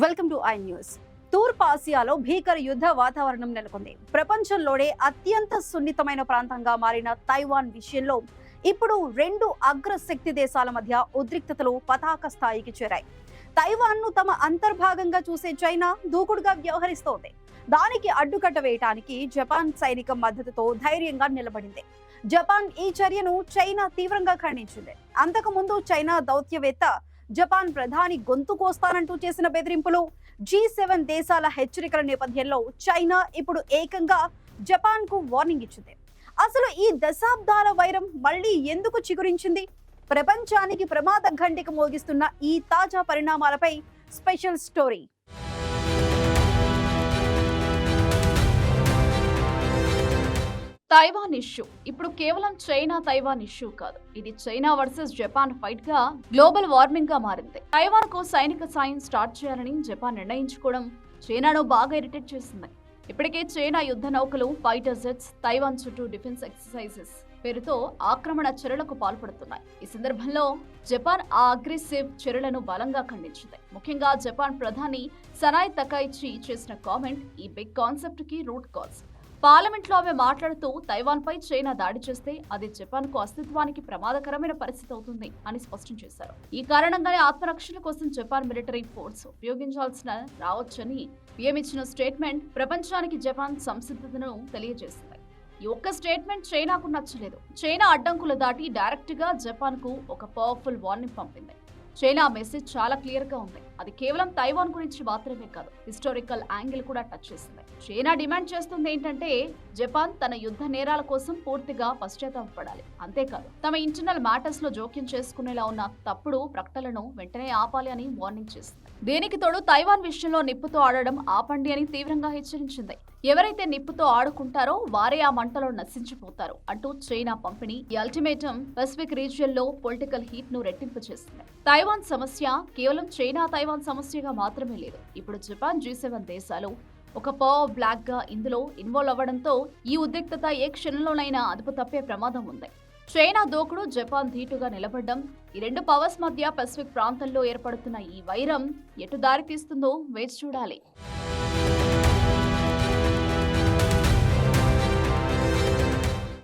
Welcome to I news. తూర్పు ఆసియాలో భీకర యుద్ధ వాతావరణం నెలకొంది. ప్రపంచంలోనే అత్యంత సున్నితమైన ప్రాంతంగా మారిన తైవాన్ విషయంలో ఇప్పుడు రెండు అగ్రశక్తి దేశాల మధ్య ఉద్రిక్తతలు పతాక స్థాయికి చేరాయి. తైవాన్ ను తమ అంతర్భాగంగా చూసే చైనా దూకుడుగా వ్యవహరిస్తోంది. దానికి అడ్డుకట్ట వేయటానికి జపాన్ సైనిక మద్దతుతో ధైర్యంగా నిలబడింది. జపాన్ ఈ చర్యను చైనా తీవ్రంగా ఖండించింది. అంతకుముందు చైనా దౌత్యవేత్త జపాన్ ప్రధాని గొంతు కోస్తానంటూ చేసిన బెదిరింపులు, G7 దేశాల హెచ్చరికల నేపథ్యంలో చైనా ఇప్పుడు ఏకంగా జపాన్ కు వార్నింగ్ ఇచ్చింది. అసలు ఈ దశాబ్దాల వైరం మళ్ళీ ఎందుకు చిగురించింది? ప్రపంచానికి ప్రమాద ఘంటిక మోగిస్తున్న ఈ తాజా పరిణామాలపై స్పెషల్ స్టోరీ. తైవాన్ ఇష్యూ ఇప్పుడు కేవలం చైనా తైవాన్ ఇష్యూ కాదు. ఇది చైనా వర్సెస్ జపాన్ ఫైట్ గా గ్లోబల్ వార్మింగ్ గా మారింది. తైవాన్ కు సైనిక సాయం స్టార్ట్ చేయాలని జపాన్ నిర్ణయించుకోవడం చైనాను బాగా ఇరిటేట్ చేసింది. ఇప్పటికే చైనా యుద్ధ నౌకలు, ఫైటర్ జెట్స్ తైవాన్ చుట్టూ డిఫెన్స్ ఎక్సర్సైజెస్ పేరుతో ఆక్రమణ చర్యలకు పాల్పడుతున్నాయి. ఈ సందర్భంలో జపాన్ ఆ అగ్రెసివ్ చర్యలను బలంగా ఖండించింది. ముఖ్యంగా జపాన్ ప్రధాని సనాయ్ తకైచి చేసిన కామెంట్ ఈ బిగ్ కాన్సెప్ట్ కి రూట్ కాజ్. పార్లమెంట్లో ఆమె మాట్లాడుతూ తైవాన్ పై చైనా దాడి చేస్తే అది జపాన్ కు అస్తిత్వానికి ప్రమాదకరమైన పరిస్థితి అవుతుంది అని స్పష్టం చేశారు. ఈ కారణంగానే ఆత్మరక్షణ కోసం జపాన్ మిలిటరీ ఫోర్స్ ఉపయోగించాల్సిన రావచ్చని పీఎం ఇచ్చిన స్టేట్మెంట్ ప్రపంచానికి జపాన్ సంసిద్ధతను తెలియజేసింది. ఈ ఒక్క స్టేట్మెంట్ చైనాకు నచ్చలేదు. చైనా అడ్డంకులు దాటి డైరెక్ట్ గా జపాన్ కు ఒక పవర్ఫుల్ వార్నింగ్ పంపింది. చైనా మెసేజ్ చాలా క్లియర్ గా ఉంది. అది కేవలం తైవాన్ గురించి మాత్రమే కాదు, హిస్టారికల్ యాంగిల్ కూడా టచ్ చేసింది. చైనా డిమాండ్ చేస్తుంది ఏంటంటే జపాన్ తన యుద్ధ నేరాల కోసం పూర్తిగా పశ్చాత్తాపపడాలి. అంతేకాదు తమ ఇంటర్నల్ మ్యాటర్స్ లో జోక్యం చేసుకునేలా ఉన్న తప్పుడు ప్రకటనలను వెంటనే ఆపాలి అని వార్నింగ్ చేసింది. దీనికి తోడు తైవాన్ విషయంలో నిప్పుతో ఆడడం ఆపండి అని తీవ్రంగా హెచ్చరించింది. ఎవరైతే నిప్పుతో ఆడుకుంటారో వారే ఆ మంటలో నశించిపోతారు అంటూ చైనా పంపిణీ ఈ అల్టిమేటం పసిఫిక్ రీజియన్ లో పొలిటికల్ హీట్ ను రెట్టింపు చేసింది. తైవాన్ సమస్య కేవలం చైనా తైవాన్ సమస్యగా మాత్రమే లేదు. ఇప్పుడు జపాన్, G7 దేశాలు ఒక పవర్ బ్లాక్ గా ఇందులో ఇన్వాల్వ్ అవ్వడంతో ఈ ఉద్రిక్తత ఏ క్షణంలోనైనా అదుపు తప్పే ప్రమాదం ఉంది. చైనా దూకుడు, జపాన్ ధీటుగా నిలబడ్డం, ఈ రెండు పవర్స్ మధ్య పసిఫిక్ ప్రాంతంలో ఏర్పడుతున్న ఈ వైరం ఎటు దారి తీస్తుందో వేచి చూడాలి.